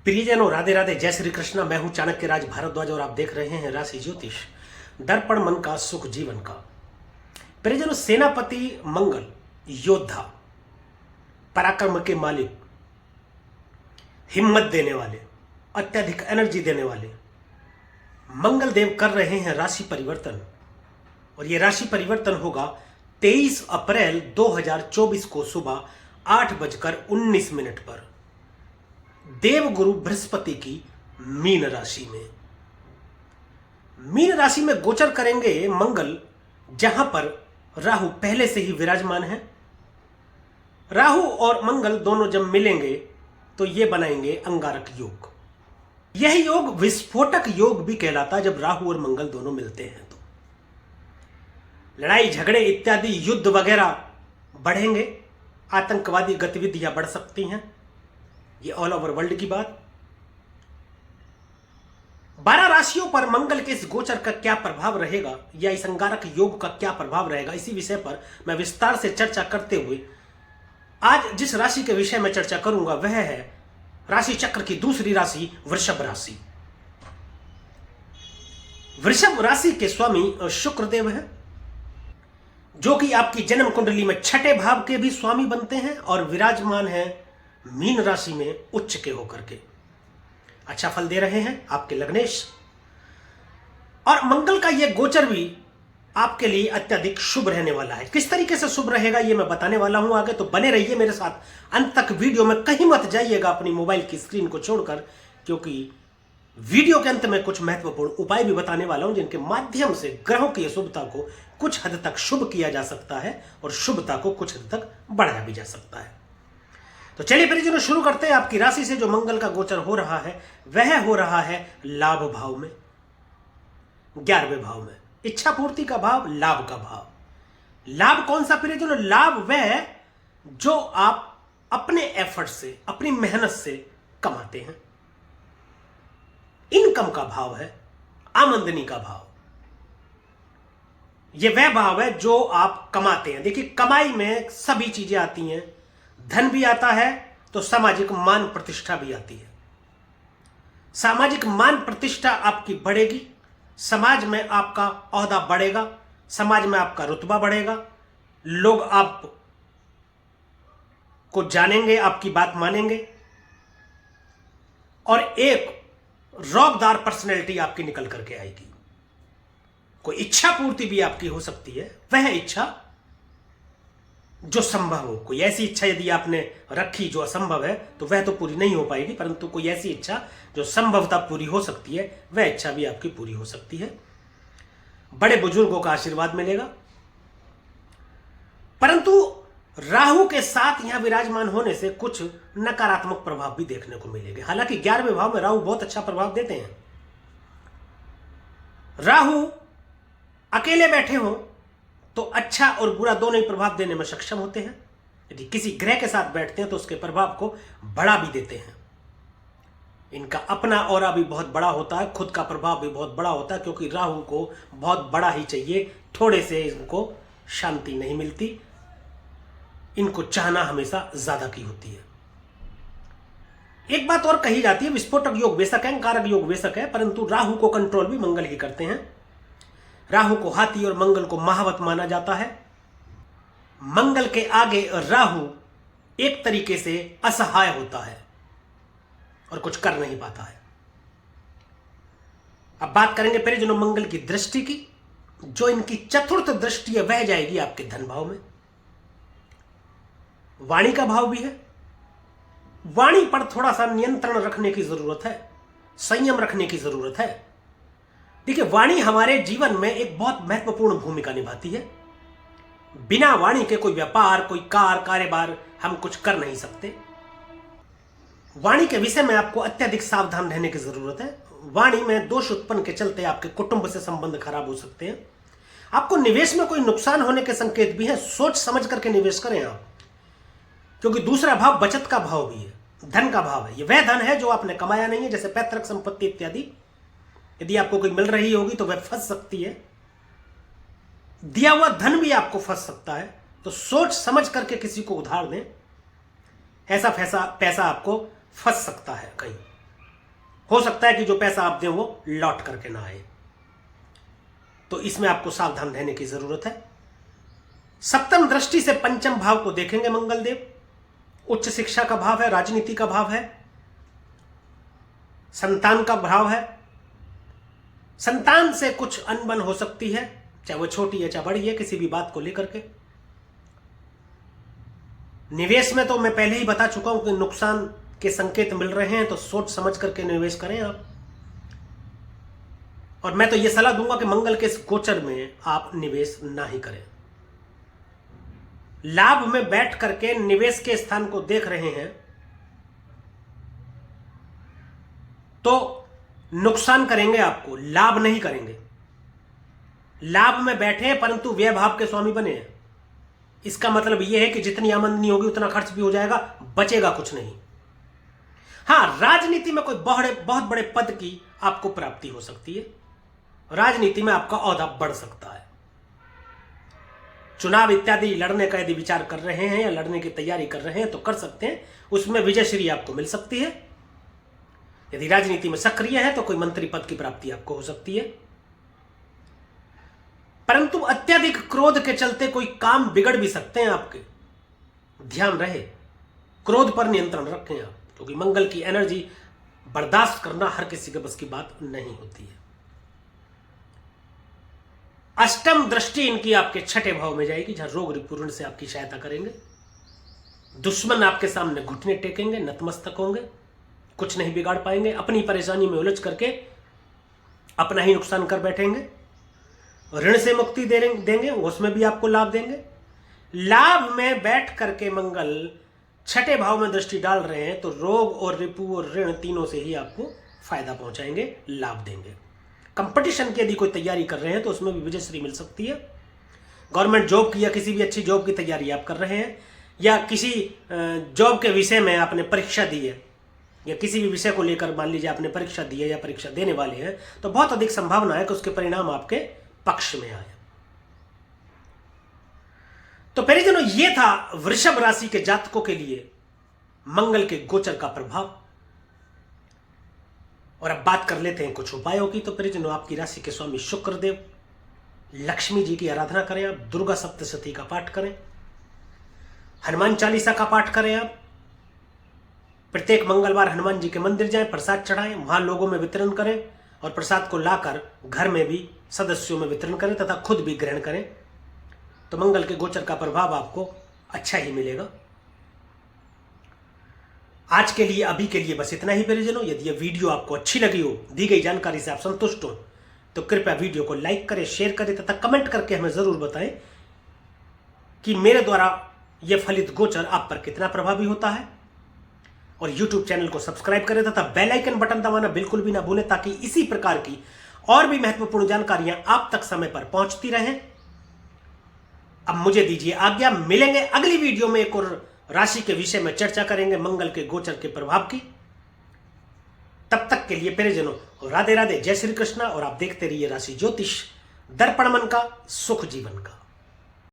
प्रियजनों, राधे राधे, जय श्री कृष्णा। मैं हूं चाणक्य राज भारद्वाज और आप देख रहे हैं राशि ज्योतिष, दर्पण मन का सुख जीवन का। प्रियजनों, सेनापति मंगल, योद्धा, पराक्रम के मालिक, हिम्मत देने वाले, अत्यधिक एनर्जी देने वाले मंगल देव कर रहे हैं राशि परिवर्तन। और यह राशि परिवर्तन होगा 23 अप्रैल 2024 को सुबह 8:19 पर देवगुरु बृहस्पति की मीन राशि में। मीन राशि में गोचर करेंगे मंगल, जहां पर राहु पहले से ही विराजमान है। राहु और मंगल दोनों जब मिलेंगे तो ये बनाएंगे अंगारक योग। यह योग विस्फोटक योग भी कहलाता है। जब राहु और मंगल दोनों मिलते हैं तो लड़ाई झगड़े इत्यादि युद्ध वगैरह बढ़ेंगे, आतंकवादी गतिविधियां बढ़ सकती हैं। ये ऑल ओवर वर्ल्ड की बात। 12 राशियों पर मंगल के इस गोचर का क्या प्रभाव रहेगा या इस अंगारक योग का क्या प्रभाव रहेगा, इसी विषय पर मैं विस्तार से चर्चा करते हुए आज जिस राशि के विषय में चर्चा करूंगा वह है राशि चक्र की दूसरी राशि वृषभ राशि। वृषभ राशि के स्वामी शुक्रदेव है, जो कि आपकी जन्म कुंडली में छठे भाव के भी स्वामी बनते हैं और विराजमान है मीन राशि में उच्च के होकर के। अच्छा फल दे रहे हैं आपके लग्नेश। और मंगल का यह गोचर भी आपके लिए अत्यधिक शुभ रहने वाला है। किस तरीके से शुभ रहेगा यह मैं बताने वाला हूं आगे, तो बने रहिए मेरे साथ अंत तक। वीडियो में कहीं मत जाइएगा अपनी मोबाइल की स्क्रीन को छोड़कर, क्योंकि वीडियो के अंत में कुछ महत्वपूर्ण उपाय भी बताने वाला हूं जिनके माध्यम से ग्रहों की शुभता को कुछ हद तक शुभ किया जा सकता है और शुभता को कुछ हद तक बढ़ाया भी जा सकता है। तो चलिए परिजनों शुरू करते हैं। आपकी राशि से जो मंगल का गोचर हो रहा है वह हो रहा है लाभ भाव में, 11वें भाव में। इच्छा पूर्ति का भाव, लाभ का भाव। लाभ कौन सा परिजनों? लाभ वह जो आप अपने एफर्ट से, अपनी मेहनत से कमाते हैं। इनकम का भाव है, आमदनी का भाव। यह वह भाव है जो आप कमाते हैं। देखिए, कमाई में सभी चीजें आती हैं। धन भी आता है तो सामाजिक मान प्रतिष्ठा भी आती है। सामाजिक मान प्रतिष्ठा आपकी बढ़ेगी, समाज में आपका ओहदा बढ़ेगा, समाज में आपका रुतबा बढ़ेगा, लोग आप को जानेंगे, आपकी बात मानेंगे और एक रौबदार पर्सनैलिटी आपकी निकल करके आएगी। कोई इच्छा पूर्ति भी आपकी हो सकती है, वह इच्छा जो संभव हो। कोई ऐसी इच्छा यदि आपने रखी जो असंभव है तो वह तो पूरी नहीं हो पाएगी, परंतु कोई ऐसी इच्छा जो संभवतः पूरी हो सकती है वह इच्छा भी आपकी पूरी हो सकती है। बड़े बुजुर्गों का आशीर्वाद मिलेगा। परंतु राहु के साथ यहां विराजमान होने से कुछ नकारात्मक प्रभाव भी देखने को मिलेंगे। हालांकि 11वें भाव में राहु बहुत अच्छा प्रभाव देते हैं। राहु अकेले बैठे हो तो अच्छा और बुरा दोनों ही प्रभाव देने में सक्षम होते हैं। यदि किसी ग्रह के साथ बैठते हैं तो उसके प्रभाव को बढ़ा भी देते हैं। इनका अपना ऑरा भी बहुत बड़ा होता है, खुद का प्रभाव भी बहुत बड़ा होता है, क्योंकि राहु को बहुत बड़ा ही चाहिए, थोड़े से इनको शांति नहीं मिलती। इनको चाहना हमेशा ज्यादा की होती है। एक बात और कही जाती है, विस्फोटक योग बेशक है, कारक योग बेशक है, परंतु राहु को कंट्रोल भी मंगल ही करते हैं। राहु को हाथी और मंगल को महावत माना जाता है। मंगल के आगे राहु एक तरीके से असहाय होता है और कुछ कर नहीं पाता है। अब बात करेंगे परिजनों मंगल की दृष्टि की। जो इनकी चतुर्थ दृष्टि है वह जाएगी आपके धन भाव में। वाणी का भाव भी है। वाणी पर थोड़ा सा नियंत्रण रखने की जरूरत है, संयम रखने की जरूरत है। देखिए, वाणी हमारे जीवन में एक बहुत महत्वपूर्ण भूमिका निभाती है। बिना वाणी के कोई व्यापार, कोई कारोबार हम कुछ कर नहीं सकते। वाणी के विषय में आपको अत्यधिक सावधान रहने की जरूरत है। वाणी में दोष उत्पन्न के चलते आपके कुटुंब से संबंध खराब हो सकते हैं। आपको निवेश में कोई नुकसान होने के संकेत भी है। सोच समझ करके निवेश करें आप, क्योंकि दूसरा भाव बचत का भाव भी है, धन का भाव है। यह वह धन है जो आपने कमाया नहीं है, जैसे पैतृक संपत्ति इत्यादि। यदि आपको कोई मिल रही होगी तो वह फंस सकती है। दिया हुआ धन भी आपको फंस सकता है। तो सोच समझ करके किसी को उधार दें, ऐसा पैसा आपको फंस सकता है कहीं। हो सकता है कि जो पैसा आप दें वो लौट करके ना आए। तो इसमें आपको सावधान रहने की जरूरत है। सप्तम दृष्टि से पंचम भाव को देखेंगे मंगल देव। उच्च शिक्षा का भाव है, राजनीति का भाव है, संतान का भाव है। संतान से कुछ अनबन हो सकती है, चाहे वो छोटी है चाहे बड़ी है, किसी भी बात को लेकर के। निवेश में तो मैं पहले ही बता चुका हूं कि नुकसान के संकेत मिल रहे हैं, तो सोच समझ करके निवेश करें आप। और मैं तो यह सलाह दूंगा कि मंगल के इस गोचर में आप निवेश ना ही करें। लाभ में बैठ करके निवेश के स्थान को देख रहे हैं तो नुकसान करेंगे, आपको लाभ नहीं करेंगे। लाभ में बैठे परंतु व्यय भाव के स्वामी बने हैं, इसका मतलब यह है कि जितनी आमदनी होगी उतना खर्च भी हो जाएगा, बचेगा कुछ नहीं। हां, राजनीति में कोई बहुत बड़े पद की आपको प्राप्ति हो सकती है, राजनीति में आपका ओहदा बढ़ सकता है। चुनाव इत्यादि लड़ने का यदि विचार कर रहे हैं या लड़ने की तैयारी कर रहे हैं तो कर सकते हैं, उसमें विजयश्री आपको मिल सकती है। यदि राजनीति में सक्रिय है तो कोई मंत्री पद की प्राप्ति आपको हो सकती है। परंतु अत्यधिक क्रोध के चलते कोई काम बिगड़ भी सकते हैं आपके, ध्यान रहे। क्रोध पर नियंत्रण रखें आप, क्योंकि मंगल की एनर्जी बर्दाश्त करना हर किसी के बस की बात नहीं होती है। अष्टम दृष्टि इनकी आपके छठे भाव में जाएगी, जहां रोग रिपूर्ण से आपकी सहायता करेंगे। दुश्मन आपके सामने घुटने टेकेंगे, नतमस्तक होंगे, कुछ नहीं बिगाड़ पाएंगे, अपनी परेशानी में उलझ करके अपना ही नुकसान कर बैठेंगे। ऋण से मुक्ति देंगे, उसमें भी आपको लाभ देंगे। लाभ में बैठ करके मंगल छठे भाव में दृष्टि डाल रहे हैं तो रोग और रिपु और ऋण तीनों से ही आपको फायदा पहुंचाएंगे, लाभ देंगे। कंपटीशन की यदि कोई तैयारी कर रहे हैं तो उसमें भी विजयश्री मिल सकती है। गवर्नमेंट जॉब की या किसी भी अच्छी जॉब की तैयारी आप कर रहे हैं, या किसी जॉब के विषय में आपने परीक्षा दी है, या किसी भी विषय को लेकर मान लीजिए आपने परीक्षा दी है या परीक्षा देने वाले हैं, तो बहुत अधिक संभावना है कि उसके परिणाम आपके पक्ष में आए। तो परिजनों, यह था वृषभ राशि के जातकों के लिए मंगल के गोचर का प्रभाव। और अब बात कर लेते हैं कुछ उपायों की। तो परिजनों, आपकी राशि के स्वामी शुक्रदेव, लक्ष्मी जी की आराधना करें आप, दुर्गा सप्तशती का पाठ करें, हनुमान चालीसा का पाठ करें आप। प्रत्येक मंगलवार हनुमान जी के मंदिर जाएं, प्रसाद चढ़ाएं, वहां लोगों में वितरण करें और प्रसाद को लाकर घर में भी सदस्यों में वितरण करें तथा खुद भी ग्रहण करें। तो मंगल के गोचर का प्रभाव आपको अच्छा ही मिलेगा। आज के लिए, अभी के लिए बस इतना ही परिजनों। यदि यह वीडियो आपको अच्छी लगी हो, दी गई जानकारी से आप संतुष्ट हो, तो कृपया वीडियो को लाइक करें, शेयर करें तथा कमेंट करके हमें जरूर बताएं कि मेरे द्वारा यह फलित गोचर आप पर कितना प्रभावी होता है। और YouTube चैनल को सब्सक्राइब करें तथा बेल आइकन बटन दबाना बिल्कुल भी ना भूलें, ताकि इसी प्रकार की और भी महत्वपूर्ण जानकारियां आप तक समय पर पहुंचती रहें। अब मुझे दीजिए आज्ञा, मिलेंगे अगली वीडियो में, एक और राशि के विषय में चर्चा करेंगे, मंगल के गोचर के प्रभाव की। तब तक के लिए परिजनों, राधे राधे, जय श्री कृष्णा। और आप देखते रहिए राशि ज्योतिष दर्पण मन का, सुख जीवन का।